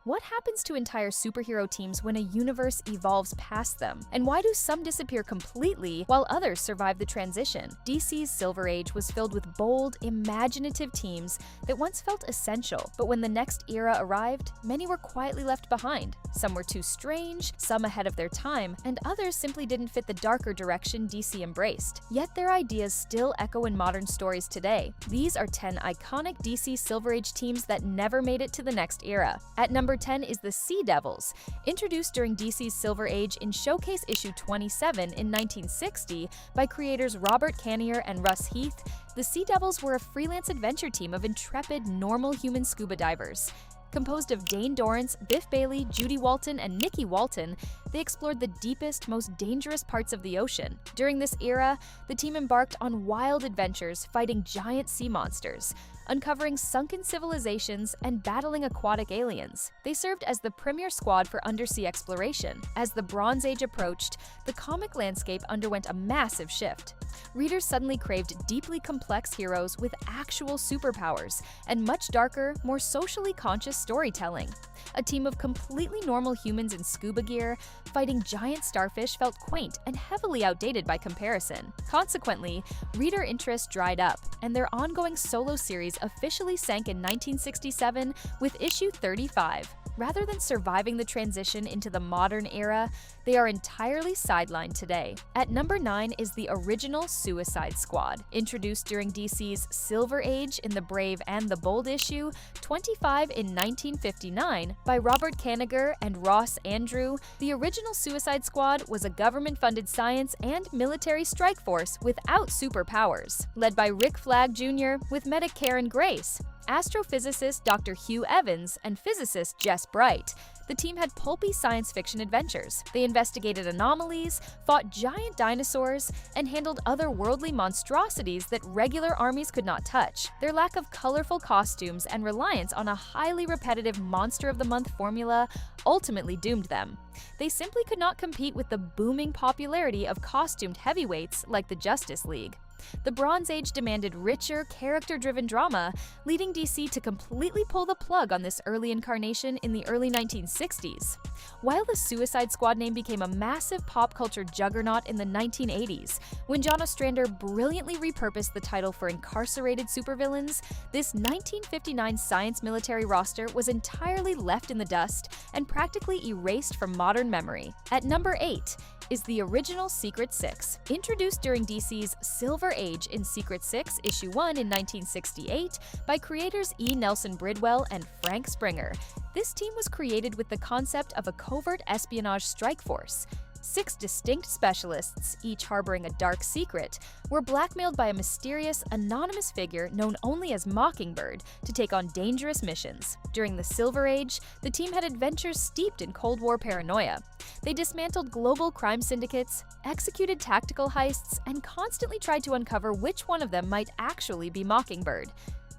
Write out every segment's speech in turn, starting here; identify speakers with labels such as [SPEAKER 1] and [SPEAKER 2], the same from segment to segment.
[SPEAKER 1] What happens to entire superhero teams when a universe evolves past them? And why do some disappear completely while others survive the transition? DC's Silver Age was filled with bold, imaginative teams that once felt essential, but when the next era arrived, many were quietly left behind. Some were too strange, some ahead of their time, and others simply didn't fit the darker direction DC embraced. Yet their ideas still echo in modern stories today. These are 10 iconic DC Silver Age teams that never made it to the next era. At number 10 is the Sea Devils. Introduced during DC's Silver Age in Showcase issue 27 in 1960 by creators Robert Canier and Russ Heath, the Sea Devils were a freelance adventure team of intrepid, normal human scuba divers. Composed of Dane Dorrance, Biff Bailey, Judy Walton, and Nikki Walton, they explored the deepest, most dangerous parts of the ocean. During this era, the team embarked on wild adventures fighting giant sea monsters, uncovering sunken civilizations, and battling aquatic aliens. They served as the premier squad for undersea exploration. As the Bronze Age approached, the comic landscape underwent a massive shift. Readers suddenly craved deeply complex heroes with actual superpowers and much darker, more socially conscious storytelling. A team of completely normal humans in scuba gear fighting giant starfish felt quaint and heavily outdated by comparison. Consequently, reader interest dried up, and their ongoing solo series officially sank in 1967 with issue 35. Rather than surviving the transition into the modern era, they are entirely sidelined today. At number 9 is the original Suicide Squad. Introduced during DC's Silver Age in the Brave and the Bold issue 25 in 1959 by Robert Kanigher and Ross Andru, the original Suicide Squad was a government-funded science and military strike force without superpowers. Led by Rick Flag Jr. with medic Karen Grace, astrophysicist Dr. Hugh Evans, and physicist Jess Bright, the team had pulpy science fiction adventures. They investigated anomalies, fought giant dinosaurs, and handled otherworldly monstrosities that regular armies could not touch. Their lack of colorful costumes and reliance on a highly repetitive Monster of the Month formula ultimately doomed them. They simply could not compete with the booming popularity of costumed heavyweights like the Justice League. The Bronze Age demanded richer, character-driven drama, leading DC to completely pull the plug on this early incarnation in the early 1960s. While the Suicide Squad name became a massive pop culture juggernaut in the 1980s, when John Ostrander brilliantly repurposed the title for incarcerated supervillains, this 1959 science military roster was entirely left in the dust and practically erased from modern memory. At number 8 is the original Secret Six. Introduced during DC's Silver Age in Secret Six issue 1 in 1968 by creators E. Nelson Bridwell and Frank Springer, this team was created with the concept of a covert espionage strike force. 6 distinct specialists, each harboring a dark secret, were blackmailed by a mysterious, anonymous figure known only as Mockingbird to take on dangerous missions. During the Silver Age, the team had adventures steeped in Cold War paranoia. They dismantled global crime syndicates, executed tactical heists, and constantly tried to uncover which one of them might actually be Mockingbird.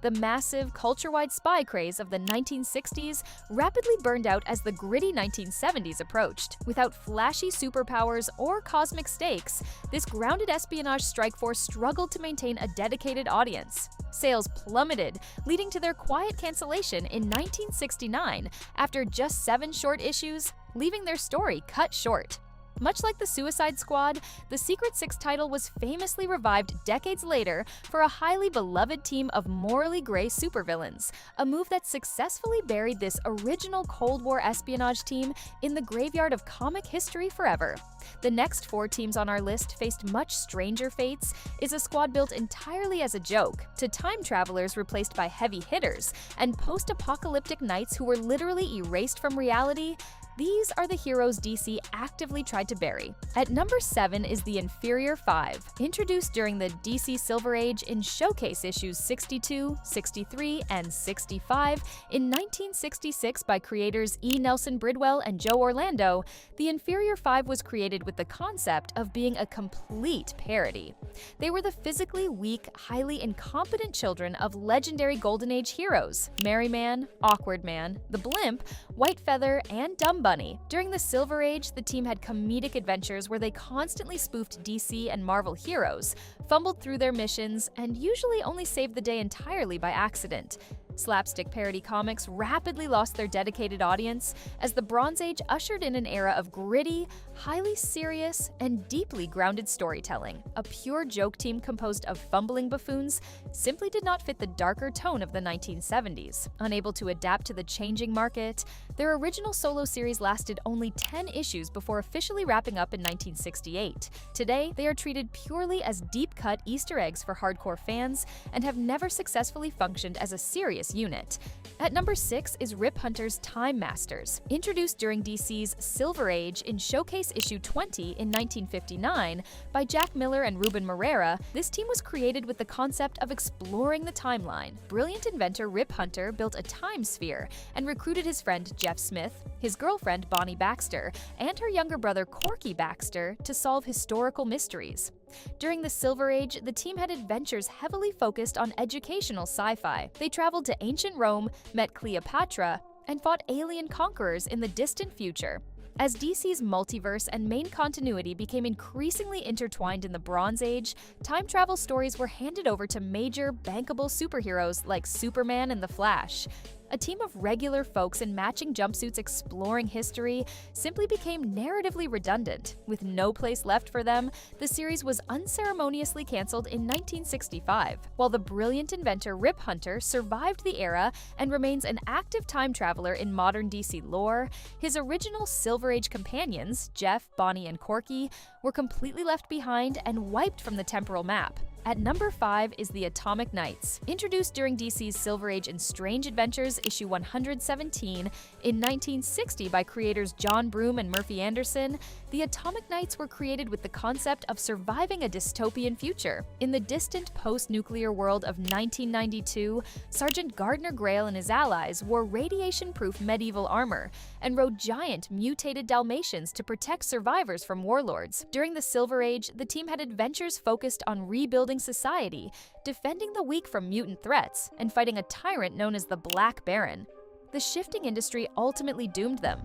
[SPEAKER 1] The massive, culture-wide spy craze of the 1960s rapidly burned out as the gritty 1970s approached. Without flashy superpowers or cosmic stakes, this grounded espionage strike force struggled to maintain a dedicated audience. Sales plummeted, leading to their quiet cancellation in 1969 after just 7 short issues, leaving their story cut short. Much like the Suicide Squad, the Secret Six title was famously revived decades later for a highly beloved team of morally gray supervillains, a move that successfully buried this original Cold War espionage team in the graveyard of comic history forever. The next 4 teams on our list faced much stranger fates, is a squad built entirely as a joke, to time travelers replaced by heavy hitters, and post-apocalyptic knights who were literally erased from reality. These are the heroes DC actively tried to bury. At number 7 is the Inferior 5. Introduced during the DC Silver Age in Showcase issues 62, 63, and 65 in 1966 by creators E. Nelson Bridwell and Joe Orlando, the Inferior 5 was created with the concept of being a complete parody. They were the physically weak, highly incompetent children of legendary Golden Age heroes, Merry Man, Awkward Man, the Blimp, White Feather, and Dumb Bunny. During the Silver Age, the team had comedic adventures where they constantly spoofed DC and Marvel heroes, fumbled through their missions, and usually only saved the day entirely by accident. Slapstick parody comics rapidly lost their dedicated audience as the Bronze Age ushered in an era of gritty, highly serious, and deeply grounded storytelling. A pure joke team composed of fumbling buffoons simply did not fit the darker tone of the 1970s. Unable to adapt to the changing market, their original solo series lasted only 10 issues before officially wrapping up in 1968. Today, they are treated purely as deep-cut Easter eggs for hardcore fans and have never successfully functioned as a serious unit. At number 6 is Rip Hunter's Time Masters. Introduced during DC's Silver Age in Showcase issue 20 in 1959 by Jack Miller and Ruben Moreira, this team was created with the concept of exploring the timeline. Brilliant inventor Rip Hunter built a time sphere and recruited his friend Jeff Smith, his girlfriend Bonnie Baxter, and her younger brother Corky Baxter to solve historical mysteries. During the Silver Age, the team had adventures heavily focused on educational sci-fi. They traveled to ancient Rome, met Cleopatra, and fought alien conquerors in the distant future. As DC's multiverse and main continuity became increasingly intertwined in the Bronze Age, time travel stories were handed over to major, bankable superheroes like Superman and The Flash. A team of regular folks in matching jumpsuits exploring history simply became narratively redundant. With no place left for them, the series was unceremoniously canceled in 1965. While the brilliant inventor Rip Hunter survived the era and remains an active time traveler in modern DC lore, his original Silver Age companions, Jeff, Bonnie, and Corky, were completely left behind and wiped from the temporal map. At number 5 is the Atomic Knights. Introduced during DC's Silver Age in Strange Adventures issue 117 in 1960 by creators John Broome and Murphy Anderson, the Atomic Knights were created with the concept of surviving a dystopian future. In the distant post-nuclear world of 1992, Sergeant Gardner Grail and his allies wore radiation-proof medieval armor and rode giant, mutated Dalmatians to protect survivors from warlords. During the Silver Age, the team had adventures focused on rebuilding society, defending the weak from mutant threats, and fighting a tyrant known as the Black Baron. The shifting industry ultimately doomed them.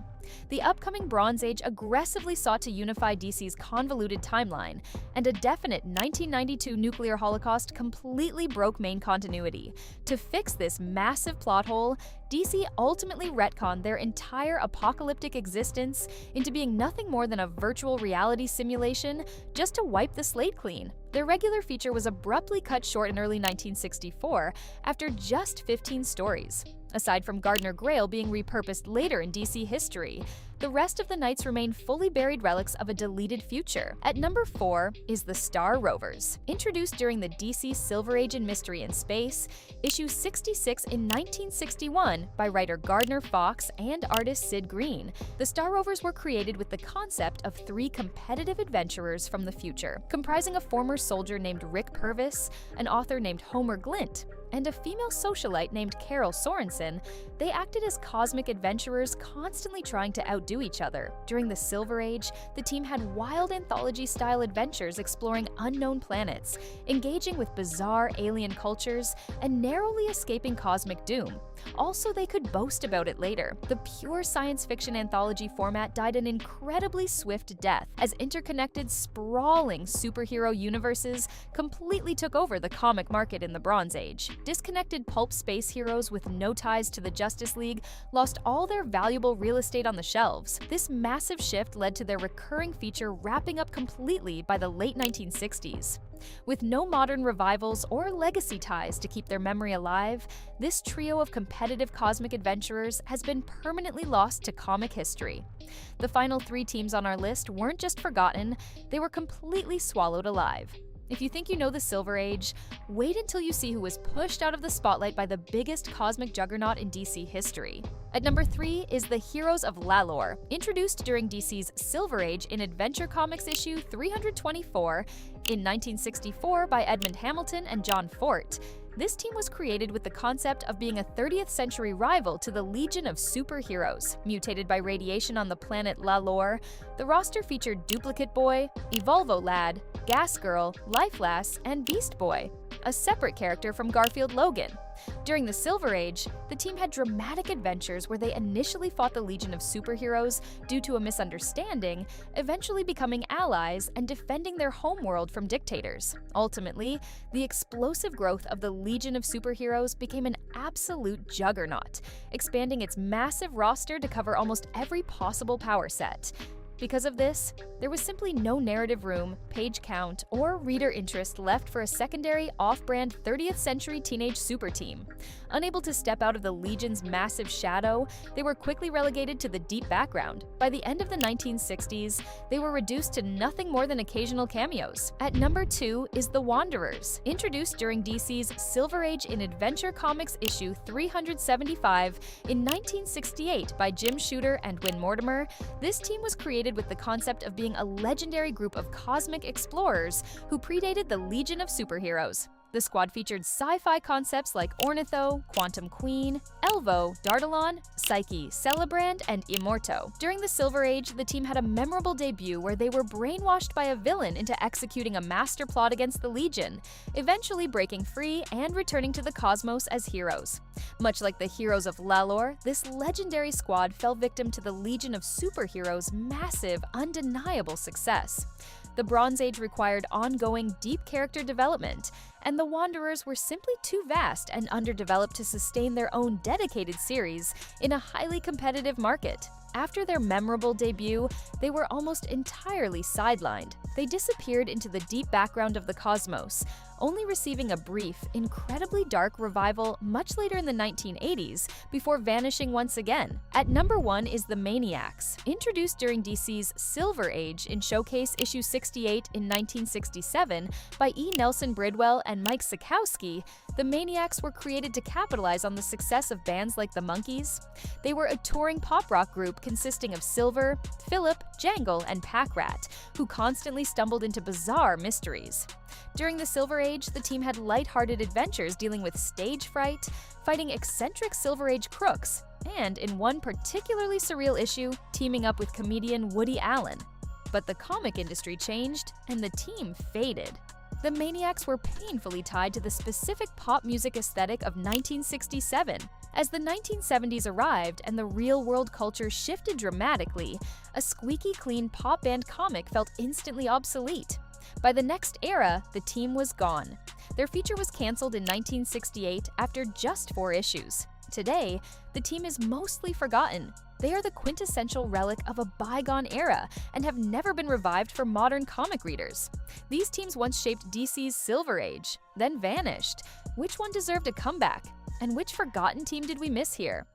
[SPEAKER 1] The upcoming Bronze Age aggressively sought to unify DC's convoluted timeline, and a definite 1992 nuclear holocaust completely broke main continuity. To fix this massive plot hole, DC ultimately retconned their entire apocalyptic existence into being nothing more than a virtual reality simulation just to wipe the slate clean. Their regular feature was abruptly cut short in early 1964 after just 15 stories. Aside from Gardner Grail being repurposed later in DC history, the rest of the Knights remain fully buried relics of a deleted future. At number 4 is the Star Rovers. Introduced during the DC Silver Age in Mystery in Space, issue 66 in 1961 by writer Gardner Fox and artist Sid Green, the Star Rovers were created with the concept of 3 competitive adventurers from the future, comprising a former soldier named Rick Purvis, an author named Homer Glint, and a female socialite named Carol Sorensen. They acted as cosmic adventurers, constantly trying to outdo each other. During the Silver Age, the team had wild anthology-style adventures exploring unknown planets, engaging with bizarre alien cultures, and narrowly escaping cosmic doom. Also, they could boast about it later. The pure science fiction anthology format died an incredibly swift death, as interconnected, sprawling superhero universes completely took over the comic market in the Bronze Age. Disconnected pulp space heroes with no ties to the Justice League lost all their valuable real estate on the shelves. This massive shift led to their recurring feature wrapping up completely by the late 1960s. With no modern revivals or legacy ties to keep their memory alive, this trio of competitive cosmic adventurers has been permanently lost to comic history. The final 3 teams on our list weren't just forgotten, they were completely swallowed alive. If you think you know the Silver Age, wait until you see who was pushed out of the spotlight by the biggest cosmic juggernaut in DC history. At number 3 is the Heroes of Lalor. Introduced during DC's Silver Age in Adventure Comics issue 324 in 1964 by Edmund Hamilton and John Fort, this team was created with the concept of being a 30th century rival to the Legion of Superheroes. Mutated by radiation on the planet Lalor, the roster featured Duplicate Boy, Evolvo Lad, Gas Girl, Life Lass, and Beast Boy. a separate character from Garfield Logan. During the Silver Age, the team had dramatic adventures where they initially fought the Legion of Superheroes due to a misunderstanding, eventually becoming allies and defending their homeworld from dictators. Ultimately, the explosive growth of the Legion of Superheroes became an absolute juggernaut, expanding its massive roster to cover almost every possible power set. Because of this, there was simply no narrative room, page count, or reader interest left for a secondary, off-brand 30th century teenage super team. Unable to step out of the Legion's massive shadow, they were quickly relegated to the deep background. By the end of the 1960s, they were reduced to nothing more than occasional cameos. At number 2 is The Wanderers. Introduced during DC's Silver Age in Adventure Comics issue 375 in 1968 by Jim Shooter and Win Mortimer, this team was created with the concept of being a legendary group of cosmic explorers who predated the Legion of Superheroes. The squad featured sci-fi concepts like Ornitho, Quantum Queen, Elvo, Dardalon, Psyche, Celebrand, and Immorto. During the Silver Age, the team had a memorable debut where they were brainwashed by a villain into executing a master plot against the Legion, eventually breaking free and returning to the cosmos as heroes. Much like the heroes of Lalor, this legendary squad fell victim to the Legion of Superheroes' massive, undeniable success. The Bronze Age required ongoing, deep character development, and the Wanderers were simply too vast and underdeveloped to sustain their own dedicated series in a highly competitive market. After their memorable debut, they were almost entirely sidelined. They disappeared into the deep background of the cosmos, only receiving a brief, incredibly dark revival much later in the 1980s before vanishing once again. At number 1 is the Maniacs. Introduced during DC's Silver Age in Showcase issue 68 in 1967 by E. Nelson Bridwell and Mike Sikowski, the Maniacs were created to capitalize on the success of bands like the Monkees. They were a touring pop rock group consisting of Silver, Philip, Jangle, and Pack Rat, who constantly stumbled into bizarre mysteries. During the Silver Age, the team had lighthearted adventures dealing with stage fright, fighting eccentric Silver Age crooks, and in one particularly surreal issue, teaming up with comedian Woody Allen. But the comic industry changed, and the team faded. The Maniacs were painfully tied to the specific pop music aesthetic of 1967. As the 1970s arrived and the real-world culture shifted dramatically, a squeaky clean pop band comic felt instantly obsolete. By the next era, the team was gone. Their feature was canceled in 1968 after just 4 issues. Today, the team is mostly forgotten. They are the quintessential relic of a bygone era and have never been revived for modern comic readers. These teams once shaped DC's Silver Age, then vanished. Which one deserved a comeback? And which forgotten team did we miss here?